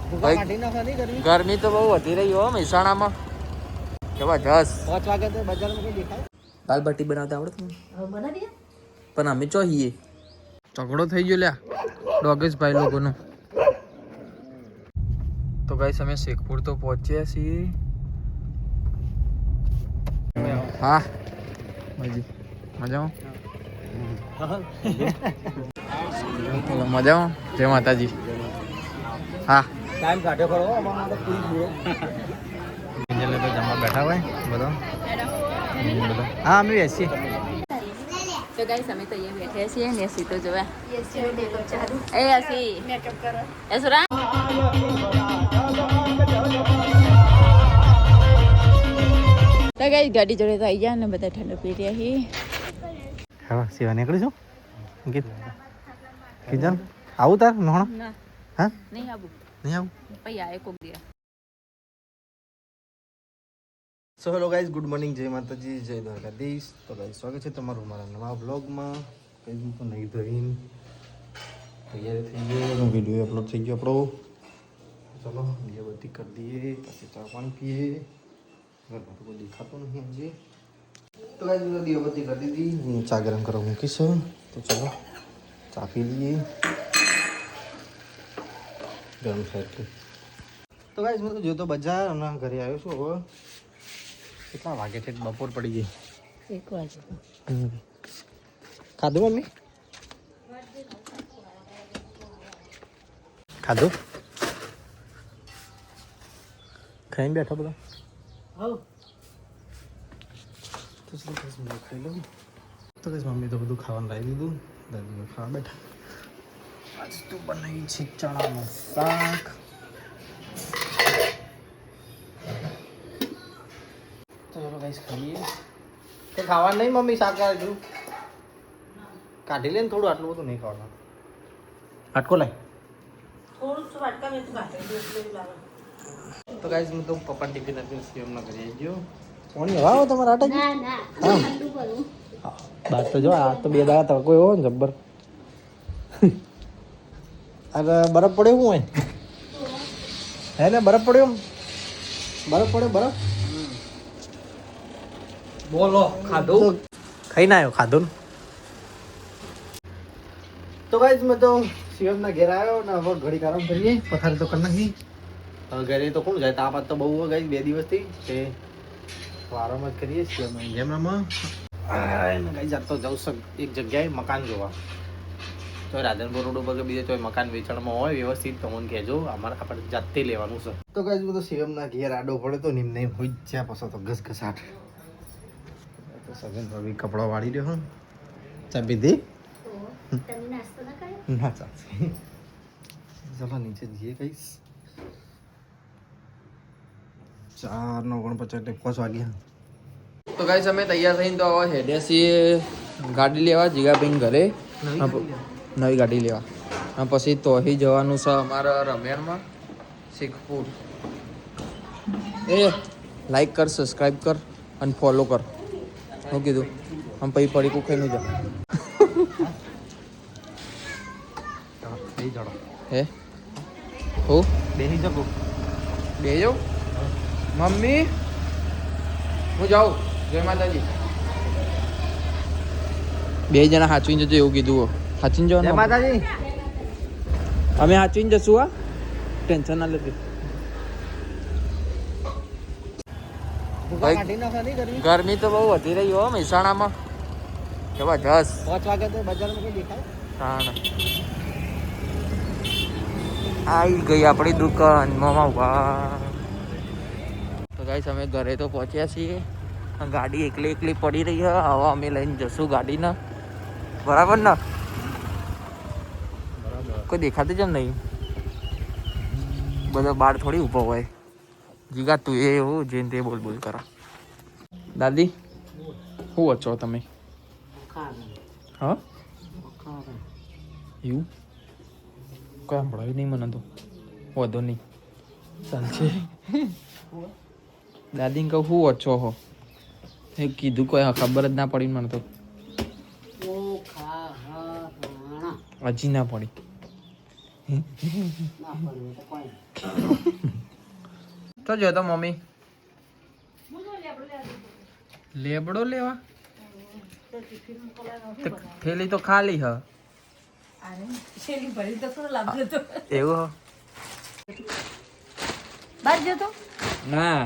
ગરમી તો બહુ વધી રહી હો મહેસાણામાં. જબરજસ્ત. 5 વાગે તો બજારમાં કોઈ દેખાય. દાલ બાટી બનાવતા આવડે તમને? બનાવીએ. પણ અમે ચોહીએ. ઝઘડો થઈ ગયો લ્યા ડોગેશ ભાઈ લોકોનો. તો ગાઈસ અમે શેખપુર તો પહોંચ્યા છીએ. હા મજામાં. મજામાં. જય માતાજી. હા ટાઈમ કાઢ્યો ખરો અમારા પૂરી તો જમવા બેઠા હોય બધા. હા અમે બેસીએ. તો ગાઈસ અમે તો અહીંયા બેઠ્યા છીએ ને એસી તો જોવા એ એસી મેકઅપ કરો એસુરા. તો ગાઈસ ગાડી જોડે તો આવી ગયા ને બધા ઠંડો પી રહ્યા છીએ. હા સેવા નીકળીશું કે કિજન આવું તાર નહોણા. ના હા નહીં આવું પછી આય કોક દિયા. So hello guys, good morning, જય માતાજી, જય દ્વારકાધીશ. તો ગાઈઝ સ્વાગત છે તમારું મારા નવા બ્લોગમાં. કંઈ તો નહીં ધોઈને તૈયાર થઈ ગયો, વિડીયો અપલોડ થઈ ગયો આપણો. ચલો દીવાબત્તી કરી દઈએ, પછી ચા પાણી પીએ. ઘરમાં તો કોઈ દેખાતું નહીં હજી. તો ગાઈઝ મેં દીવાબત્તી કરી દીધી, ચા ગરમ કરવા મૂકીશ. તો ચલો ચા પી લઈએ, ગરમ થાય. તો ગાઈઝ મેં તો જોતો બજાર અને ઘરે આવ્યો છું. હવે કેટલા વાગે છે? બપોર પડી ગઈ. 1 વાગે. ખાધું મમ્મી? ખાધું? ખાઈને બેઠો બધા? તો ચલો ખાઈ લઉં. તો કઈ મમ્મી તો બધું ખાવાનું લાવી દીધું. દાદી ખાવા બેઠા. આજ તો બનાવી છે ચણાનું શાક. ચલો ગાઈસ ખાઈએ. તો ખાવાનું નહીં મમ્મી, શાક કાઢ્યું કાઢી લે ને થોડું. આટલું બધું નહીં ખાવાનું. આટકો લાય તો ગાઈસ હું તો પપ્પા ટિફિન આપીને સીએમના ઘરે આવી ગયો. કોણી હવા આવો તમારા આટા? હા બાર તો જો આ તો 2 દાડા તડકો એવો ને જબ્બર. અરે બરફ પડ્યો હું હોય હે ને? બરફ પડ્યો બરફ. બોલો ખાધું? ખાઈને આવ્યો. ખાધું ને? તો ગાઈસ મેં તો શિવમના ઘેર આવ્યો ને હવે ઘડી આરામ કરીએ. પથારી તો કરી નાખી. હવે ઘરે તો કોણ જાય? તાપ તો બહુ ગાઈસ 2 દિવસથી તે આરામ જ કરીએ. શિવમ જેમ રમવા ગાઈસ જાતો જાઉં એક જગ્યાએ મકાન જોવા. તો રાધનપુર રોડ ઉપર કે બીજે કોઈ મકાન વેચાણમાં હોય વ્યવસ્થિત તો મને કહેજો. આપણે જાતે લેવાનું છે. તો ગાઈસ હું તો શિવમના ઘેર આડો પડ્યો તો નિમ નહીં હોય જ્યાં પાછો તો ઘસઘસાટ. સગન ભાભી કપડા વાળી રહ્યો. ચા પીધી? ના ચાલશે. ચલો નીચે જઈએ કહીશ. 4:49 5 વાગ્યા. તો ગાઈસ અમે તૈયાર થઈને તો હવે હેડ્યા છીએ ગાડી લેવા જીગાબેન ઘરે. નવી ગાડી લેવા. પછી તોહી જવાનું છે અમારા રમેણમાં શેખપુર. એ લાઈક કર, સબસ્ક્રાઈબ કર અને ફોલો કર. શું કીધું? આમ પછી પડી કુખાઈ નું જા. હે હું બેસી શકું? બે જાઉં મમ્મી? હું જાઉં. જય માતાજી. 2 જણા હાચવીને જજો એવું કીધું. હાચવીને જવાનું. જય માતાજી. અમે હાચવીને જશું. હા ટેન્શન ના લેતી. ગરમી તો બહુ વધી રહી હો મહેસાણામાં. જબરજસ્ત. 5 વાગે તો બજારમાં કોઈ દેખાય. હા આવી ગઈ આપણી દુકાન મામા. તો ગાઈસ અમે ઘરે તો પહોંચ્યા છીએ. ગાડી એકલી પડી રહી છે. હવે અમે લઈને જશું ગાડીને. બરાબર ને? કોઈ દેખાતું જ નહીં. બધો બહાર થોડી ઊભો હોય. જીગા તું એવું જેને તે બોલ કરો. દાદી શું વચ્ચો તમે? હા એવું કોઈ સાંભળાયું નહીં મને તો. વધો નહીં ચાલશે. દાદીને કહું શું વચ્ચો હો? એ કીધું કોઈ ખબર જ ના પડી મને તો. હજી ના પડી. તો જો તો મમ્મી લેબડો લેવા થેલી તો ખાલી હ એવું બહાર જતો ના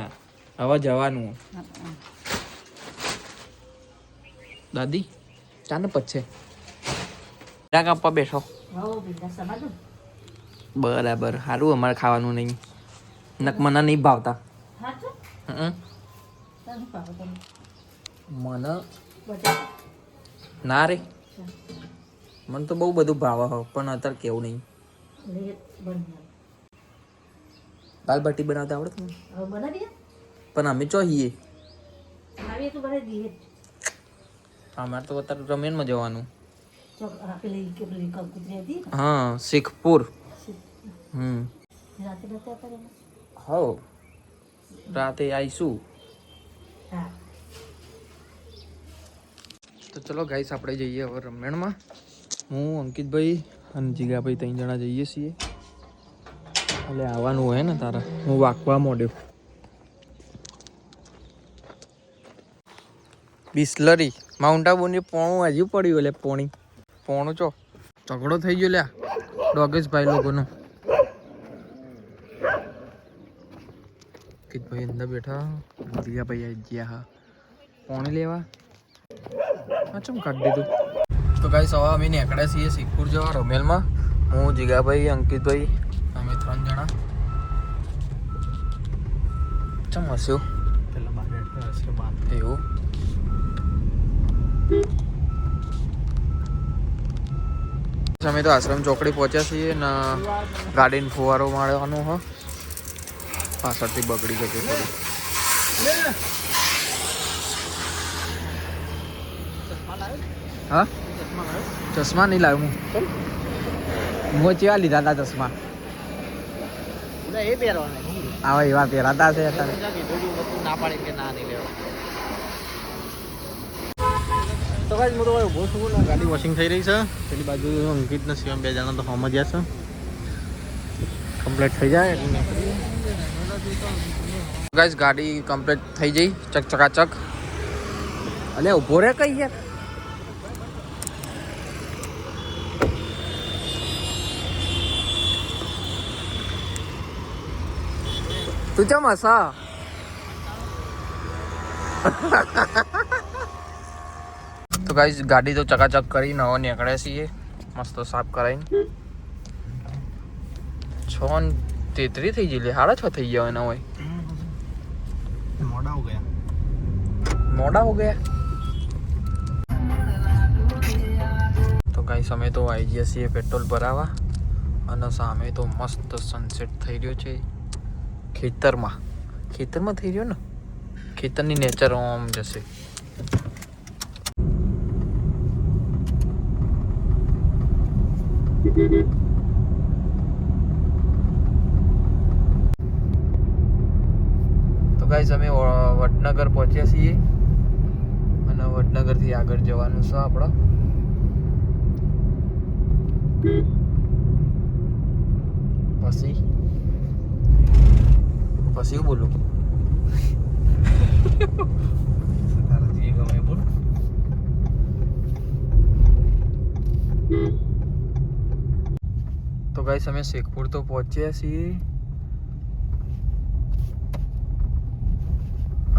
હવે જવાનું દાદી ચાને પછે ડાક આપવા બેઠો બરાબર સારું અમારે ખાવાનું નહીં નક મને નહીં ભાવતા મને ના રે મને તો બહુ બધું ભાવે હ પણ અત્યારે કેવું નહીં દાલ બાટી બનાવતા આવડે તમને પણ અમે ચોહીએ અમારે તો અત્યારે રમેનમાં જવાનું હા શીખપુર હો રાતે આવીશું તો ચલો ગાઈસ આપણે જઈએ હવે રમેણમાં હું અંકિતભાઈ અને જીગાભાઈ 3 જણા જઈએ છીએ એટલે આવવાનું હોય ને તારા હું વાગવા માંડ્યો બિસ્લરી માઉન્ટ આબુની પોણું હજુ પડ્યું એટલે પોણું ચો ઝઘડો થઈ ગયો લ્યા ડોગેશભાઈ લોકોનો અંકિતભાઈ અંદર બેઠા જીગાભાઈ આવી ગયા હા પોણી લેવા ચમ કાઢી દીધું તો ગાઈસ હવે અમે નીકળ્યા છીએ શીખપુર જવા રમેલમાં હું જીગાભાઈ અંકિતભાઈ અમે 3 જણા ચમ હસ્યો એવું અમે તો આશ્રમ ચોકડી પહોંચ્યા છીએ ને ગાડીને ફુવારો મારવાનો હ પાછળથી બગડી જતી થોડી હા ચશ્મા નહીં લાવ્યું હું ચેવા લીધા હતા ચશ્મા એ પહેરવાના આવા એવા પહેરાતા છે અત્યારે ના પાડે કે ના નહીં લેવા તો ગાઈસ હું તો ઊભો છું ને ગાડી વોશિંગ થઈ રહી છે પેલી બાજુ અંકિત ને શિવમ 2 જણા તો હોમ જ છે કમ્પ્લીટ થઈ જાય એટલે ગાઈસ ગાડી કમ્પ્લીટ થઈ જઈ ચકાચક અલે ઊભો રે કઈ યાર તું ચમ હસા તો ગાઈસ ગાડી તો ચકાચક કરી નવો નીકળે છીએ મસ્ત સાફ કરાઈને 6:33 થઈ ગઈ લે 6:30 થઈ ગયા એના હોય મોડા હો ગયા તો ગાઈસ અમે તો આવી ગયા છીએ પેટ્રોલ ભરાવા અને સામે તો મસ્ત સનસેટ થઈ રહ્યો છે ખેતરમાં થઈ રહ્યો ને ખેતરની નેચર આમ જશે તો ગાઈસ અમે વડનગર પહોંચ્યા છીએ અને વડનગરથી આગળ જવાનું છે આપણે પછી હું બોલું તો ગાઈસ અમે શેખપુર તો પહોંચ્યા છીએ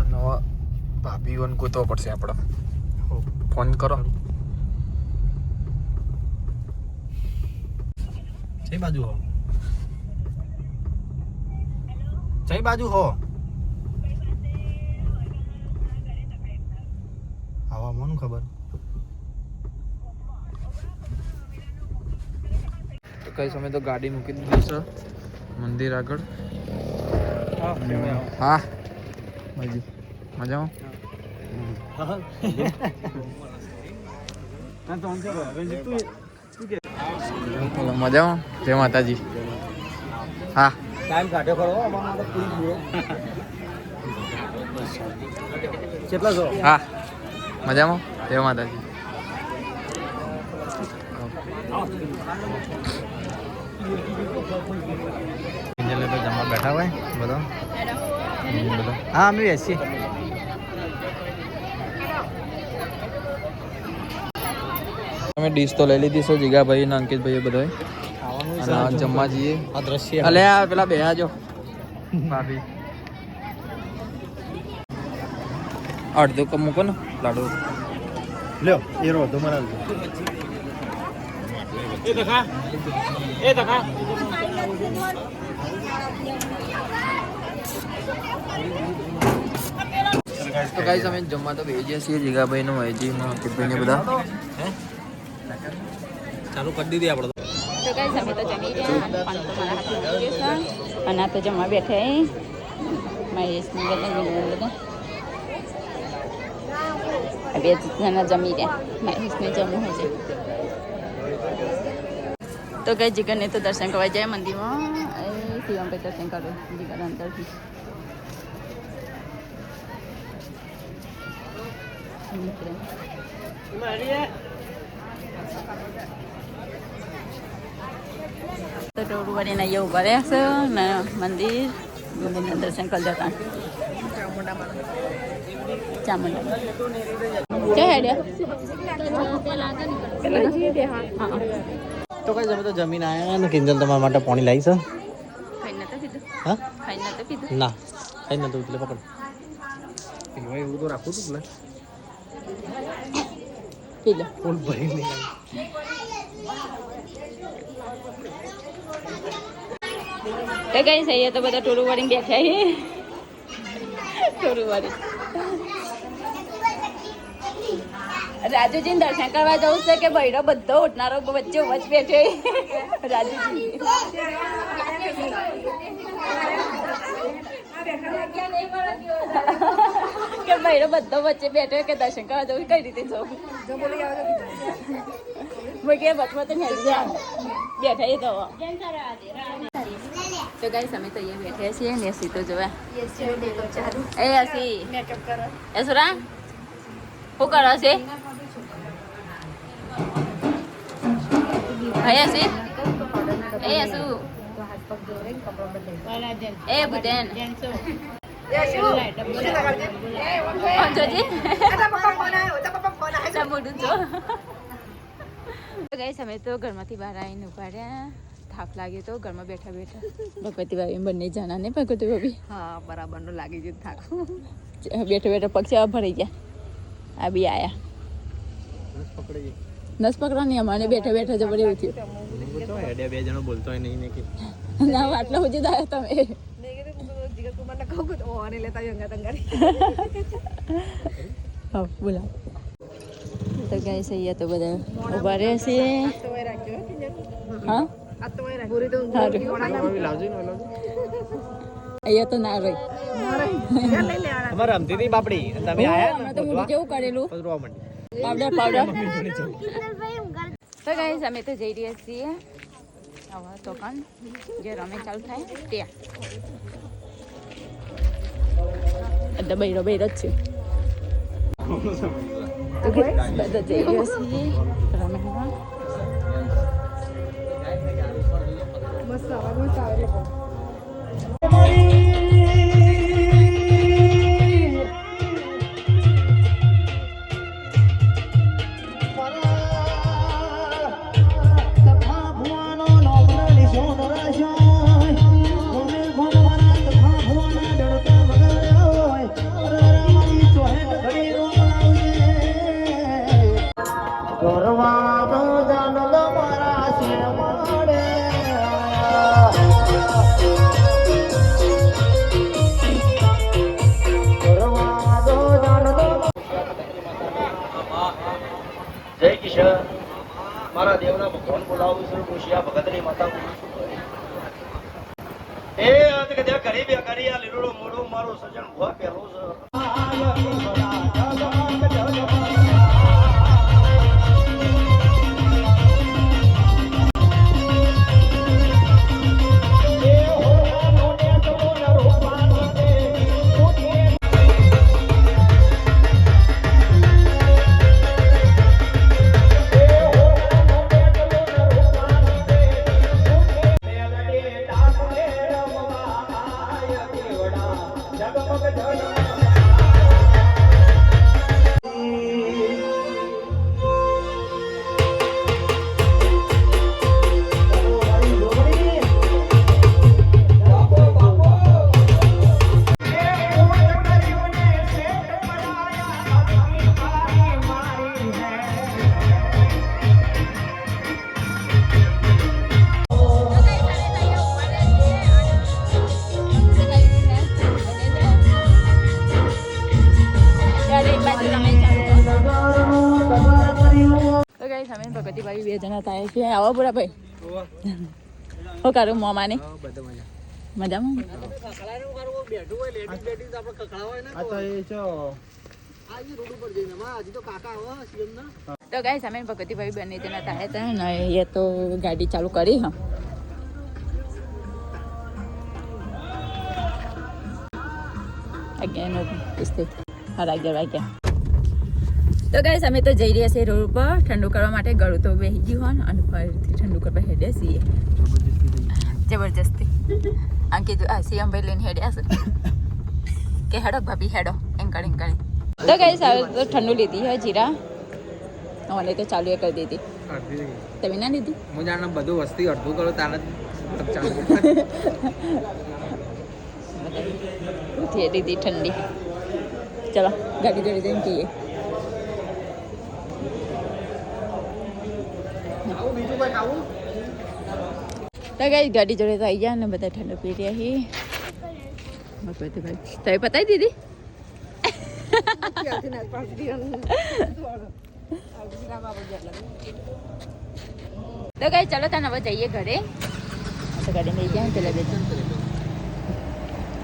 અને ભાભીઓને ગોતવા પડશે આપણે ફોન કરો કઈ બાજુ હો આવા મને ખબર તો કઈ સમય તો ગાડી મૂકી દીધી છે મંદિર આગળ હા મજામાં મજામાં જય માતાજી હા ટાઈમ કાઢ્યો ખરો અમારા તો પૂરી પૂરો કેટલા છો હા મજામાં જય માતાજી કિંજલ તો જમવા બેઠા હોય બધો હા અમે બેસીએ અમે ડીશ તો લઈ લીધી છે જીગાભાઈ ને અંકિતભાઈ બધા અને જમવા જઈએ આ દ્રશ્ય અલે આ પેલા બે આજો ભાભી અડધો કમ મૂકો ને લાડુ લ્યો એ રો તો મારા એ દખા તો ગાઈસ અમે જમવા તો બેસી છીએ જીગાભાઈ નો ભાઈજી નો અંકિતભાઈ ને બધા ચાલુ કરી દીધી આપણે તો ગાઈસ અમે તો જમી રહ્યા અને પાન તો મારા હાથે મૂકી ગયો છે અને આ તો જમવા બેઠા મહેશ ને બધા બે જણા જમી રહ્યા મહેશને જમવું હશે તો કઈ જીગરને તો દર્શન કરવા જાય મંદિરમાં એ શિવમ પે દર્શન કરો જીગર અંદરથી તો ટોળું વાળીને અહીંયા ઉભા રહ્યા છે ને મંદિર મંદિરના દર્શન કરી જતા ચામુંડા ક્યાં હેડ્યા તો કઈ તમે તો જમીન આવ્યા ને કિંજલ તમારા માટે પાણી લાવી છે ખાઈ નતો પીધું હા ખાઈ નતો પીધું ના કઈ નતું એટલે પકડ પીવા એવું તો રાખું તું પી લો ફૂલ ભરી લઈ તો કઈ સહી તો બધા ટોળું વાળીને બેઠા છે ટોળું વાળી રાજુજી દર્શન કરવા જવું છે કે ભૈરો બધો ઉઠનારો વચ્ચે વચ બેઠે રાજુજી કે ભૈરો બધો વચ્ચે બેઠો કે દર્શન કરવા જવું કઈ રીતે જવું કે બચમાં તો બેઠા એ તો ગાઈસ અમે તો અહીંયા બેઠા છીએ ને હસી તો જોવા એ હસી એ સુરા શું કરો છે હે હસી એ હસુ એ બુધેન ગાઈસ અમે તો ઘરમાંથી બહાર આવીને ઉભા રહ્યા થાક લાગ્યો તો ઘરમાં બેઠા બેઠા ભગવતી ભાભી બંને જણા ને ભગવતી ભાભી હા બરાબર નો લાગી ગયું થાક બેઠા બેઠા પક્ષી ભરાઈ ગયા આ બી આયા નસ પકડા નહીં અમારે બેઠા બેઠા જબર એવું થયું બે જણો બોલતો હોય નહીં ને કે ના આટલા સુધી જ આવ્યા તમે હા બોલા તો ગાઈસ અહીંયા તો બધા ઉભા રહ્યા છીએ હા અહીંયા તો ના રહી અમારે રમતી હતી બાપડી તમે આયા તો મોઢું જેવું કરેલું પદરવા માંડી પાવડર તો ગાઈસ અમે તો જઈ રહ્યા છીએ આવા દુકાન જે રમે ચાલુ થાય ત્યાં બૈરો જ છે તો બધા જઈ રહ્યા છીએ રમેમાં જય કિશન મારા દેવના ભગવાન બોલાવું છું મુશિયા ભગતની માતા એ કે ત્યાં ગરીબ કરી આ લીલુડો મોડો મારો સજન ભવા પહેલો ભાઈ 2 જણા થાય છે આવો પૂરા ભાઈ શું કરું મોમાને મજામાં તો ગાઈસ અમે ભગવતીભાઈ બંને જણા થાય હતા ને એ તો ગાડી ચાલુ કરી હા વાગ્યા તો ગાઈસ અમે તો જઈ રહ્યા છીએ રોડ ઉપર ઠંડુ કરવા માટે ગળું તો બેસી ગયું હોય અને ફરીથી ઠંડુ કરવા હેડ્યા છીએ જબરજસ્તી અંકિત સીએમ ભાઈ લઈને હેડ્યા છે કે હેડો ભાભી હેડો એંકળ તો ગાઈસ હવે તો ઠંડુ લીધી હે જીરા અને તો ચાલુ એ કરી દીધી તમે ના લીધી હું જાણે બધું વસ્તી અડધું કરો તારે લીધી ઠંડી ચલો ગાડી જોડી દઈને જઈએ તો ગાઈસ ગાડી જોડે તો આવી ગયા ને બધા ઠંડુ પી રહ્યા છીએ ભગવતીભાઈ તમે પતાવી દીધી તો ગાઈસ ચાલો તને હવે જઈએ ઘરે તો ગાડી લઈ ગયા પેલા બે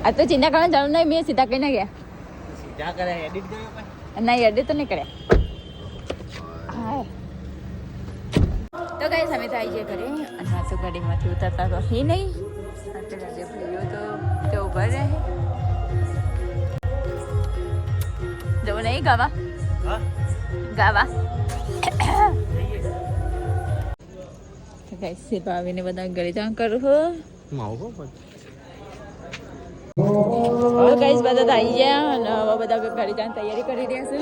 આ તો ચિંતા કરવાની જરૂર નહીં મેં સીધા કઈ ના ગયા સીધા કરે એડિટ કર્યો નહીં એડિટ તો નહીં કર્યા હા તો ગાઈસ અમે તો આવી જઈએ ઘરે અને આ તો ગાડીમાંથી ઉતરતા તો હે નહીં પેલા જે ભાઈઓ તો ઉભા રહે જવું નહીં ગાવા ગાઈસ સિર્ફ આવીને બધા ઘરે જાણ કરું હો હવે ગાઈસ બધા તો આવી ગયા અને હવે બધા ઘરે જવાની તૈયારી કરી રહ્યા છે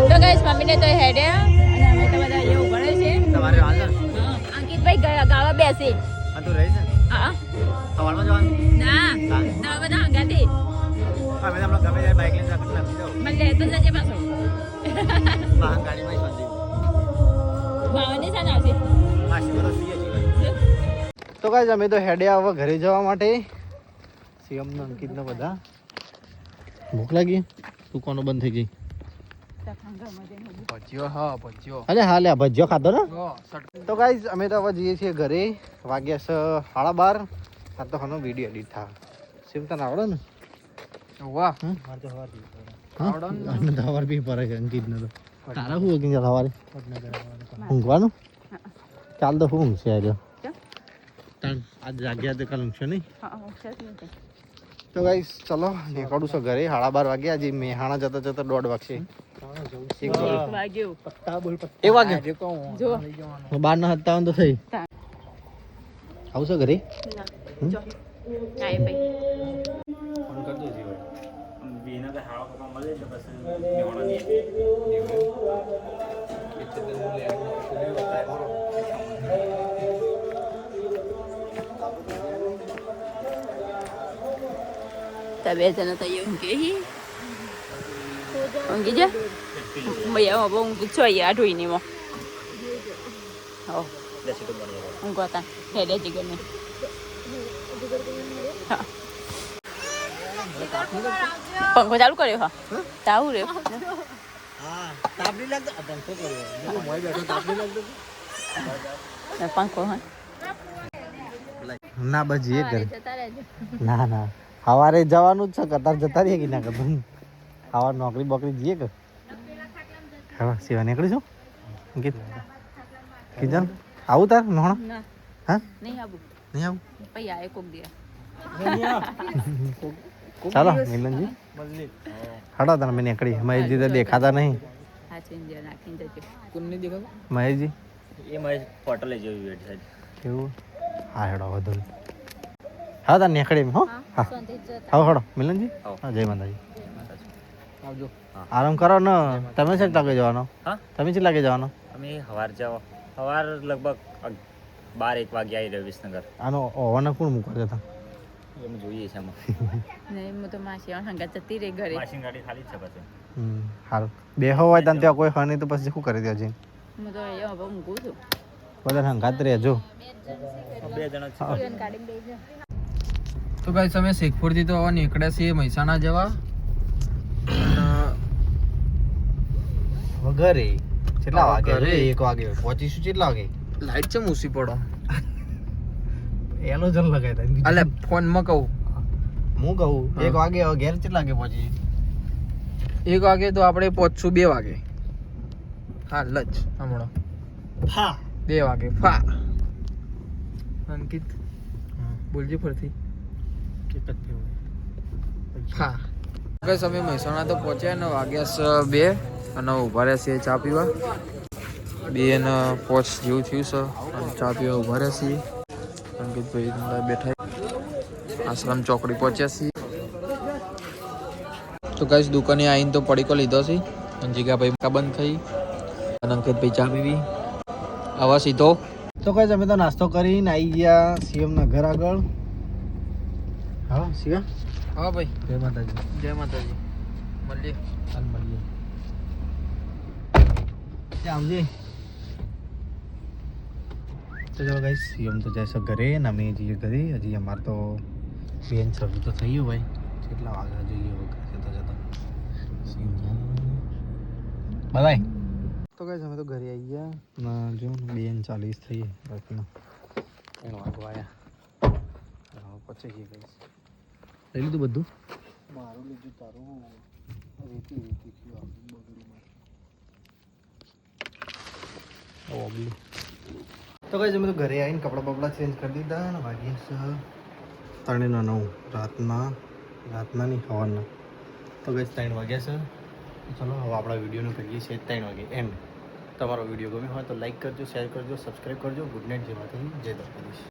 તો ગાઈસ મમ્મીને તો હેડ્યા અને અમે તો બધા અહીંયા ઉભા રહે છે તમારે હાલ અંકિતભાઈ ગાવા બેસી તું રહી છે હા સવારમાં જવાનું ના તમે બધા હંગાતી અમે તમને ગમે ત્યારે બાઇક લઈને રાખી નાખી દો મને લેતો જ જજે પાછો વાહન ગાડીમાં શાંતિ ભાવની સાને આવશે માસી બધા સુઈએ છીએ તો ગાઈસ અમે તો હેડ્યા હવે ઘરે જવા માટે શિવમ ને અંકિત ને બધા ભૂખ લાગી દુકાનો બંધ થઈ ગઈ અરે હા લે ભજીયો ખાધો ને તો ગાઈસ અમે તો હવે જઈએ છીએ ઘરે વાગ્યા છે 12:30 આ તો હનો વિડીયો એડિટ થાય શિવ તને આવડે ને વાહ સવાર બી પડે છે અંકિત ને તો તારા શું કે સવારે ઊંઘવાનું ચાલ તો શું ઊંઘશે આજે આજ જાગ્યા તો કાલ ઊંઘશે નહીં તો ગાઈસ ચલો નીકળું છું ઘરે 12:30 વાગ્યા હજી મેહાણા જતા જતા 1:30 વાગશે 1 વાગ્યો 12:57 તો થઈ આવશો ઘરે બે જણા તો ઊંઘી ઊંઘી જા ભૈયા બહુ ઊંઘ છો આ ઢોઈની માં હો ઊંઘતા હેડે જીગર ને પંખો ચાલુ કર્યો હા તાવું રે પંખો હા ના બજી ઘરે ના ના સવારે જવાનું જ છે કતાર જતા રહીએ કે ના કરતું સવાર નોકરી બોકરી જઈએ કે હા સેવા નીકળીશું કિજન આવું તાર નોણા હા નહીં આવું નહીં આવું પછી આય કોક દે ચાલો મિલનજી હડો તને મેં નીકળી મહેશજી તો દેખાતા નહીં હા ચેન્જર નાખીને જજો કોણ નહીં દેખાતું મહેશજી એ મારી હોટલે જોયું વેટ સાહેબ કેવું હા હેડો વધુ હા તાર નીકળી હો હા હા હડો મિલનજી હા જય માતાજી આવજો આરામ કરો ને તમે છે લાગે જવાનો હા તમે છે લાગે જવાનો અમે સવાર જાવ સવાર લગભગ 12-1 વાગે આવી રહ્યો વિસનગર આનો ઓવન કોણ મૂકવા જતા એમ જોઈએ છે આમાં નહીં હું તો માસી હંગા જતી રહી ઘરે માસી ગાડી ખાલી જ છે પછી સારું બેહો હોય તને ત્યાં કોઈ હા નહીં તો પછી શું કરી દે છે હું તો અહીંયા હવે ઊંઘું છું બધા હંગાત રહેજો 2 જણા તો ગાઈસ અમે શેખપુરથી તો નીકળ્યા છીએ મહેસાણા જવા ઘરે કેટલા વાગે ઘરે. 1 વાગે પહોંચીશું કેટલા વાગે લાઈટ છે મૂસી પડો એનો જન લગાય તા અલે ફોન માં કહું હું કહું હા. 1 વાગે હવે ઘેર કેટલા વાગે પહોંચી 1 વાગે તો આપણે પહોંચશું 2 વાગે હાલ જ હમણાં હા 2 વાગે ફા અંકિત બોલજી ફરતી એક જ થયું હા બસ અમે મહેસાણા તો પહોંચ્યા ને વાગ્યા 2 અને ઉભા રહ્યા છીએ ચા પીવા 2 ને 5 જેવું થયું છે અને ચા પીવા ઉભા રહ્યા છીએ અંકિતભાઈ અંદર બેઠા આશ્રમ ચોકડી પહોંચ્યા છીએ તો કઈ દુકાને આવીને તો પડીકો લીધો છે અને જીગાભાઈ કા બંધ થઈ અને અંકિતભાઈ ચા પીવી આવા સીધો તો કઈ અમે તો નાસ્તો કરીને આવી ગયા સીએમ ના ઘર આગળ હા સીએમ હા ભાઈ જય માતાજી જય માતાજી મળીએ ચાલ મળીએ આમજે તો ચલો ગાઈસ સીએમ તો જઈશું ઘરે ને અમે જઈએ ઘરે હજી અમારે તો બેન સર્વ તો થઈ ગયું ભાઈ કેટલા વાગ્યા જોઈએ જતા જતા બાય તો ગાઈસ અમે તો ઘરે આવી ગયા ના જો 2:40 થઈ રાતના 3 વાગવા આવ્યા પછી જઈએ ગાઈસ લઈ લીધું બધું મારું લીધું તારું રેતી રેતી થયું બગડું તો કઈ અમે તો ઘરે આવીને કપડાં બપડા ચેન્જ કરી દીધા અને વાગ્યા છે 3:09 રાતના નહીં સવારના તો કઈ 3 વાગ્યા છે ચલો હવે આપણા વિડીયોનું કરીએ છીએ 3 વાગે એન્ડ તમારો વિડીયો ગમ્યો હોય તો લાઈક કરજો શેર કરજો સબસ્ક્રાઈબ કરજો ગુડ નાઇટ જય માતાજી જય દ્વારકાધીશ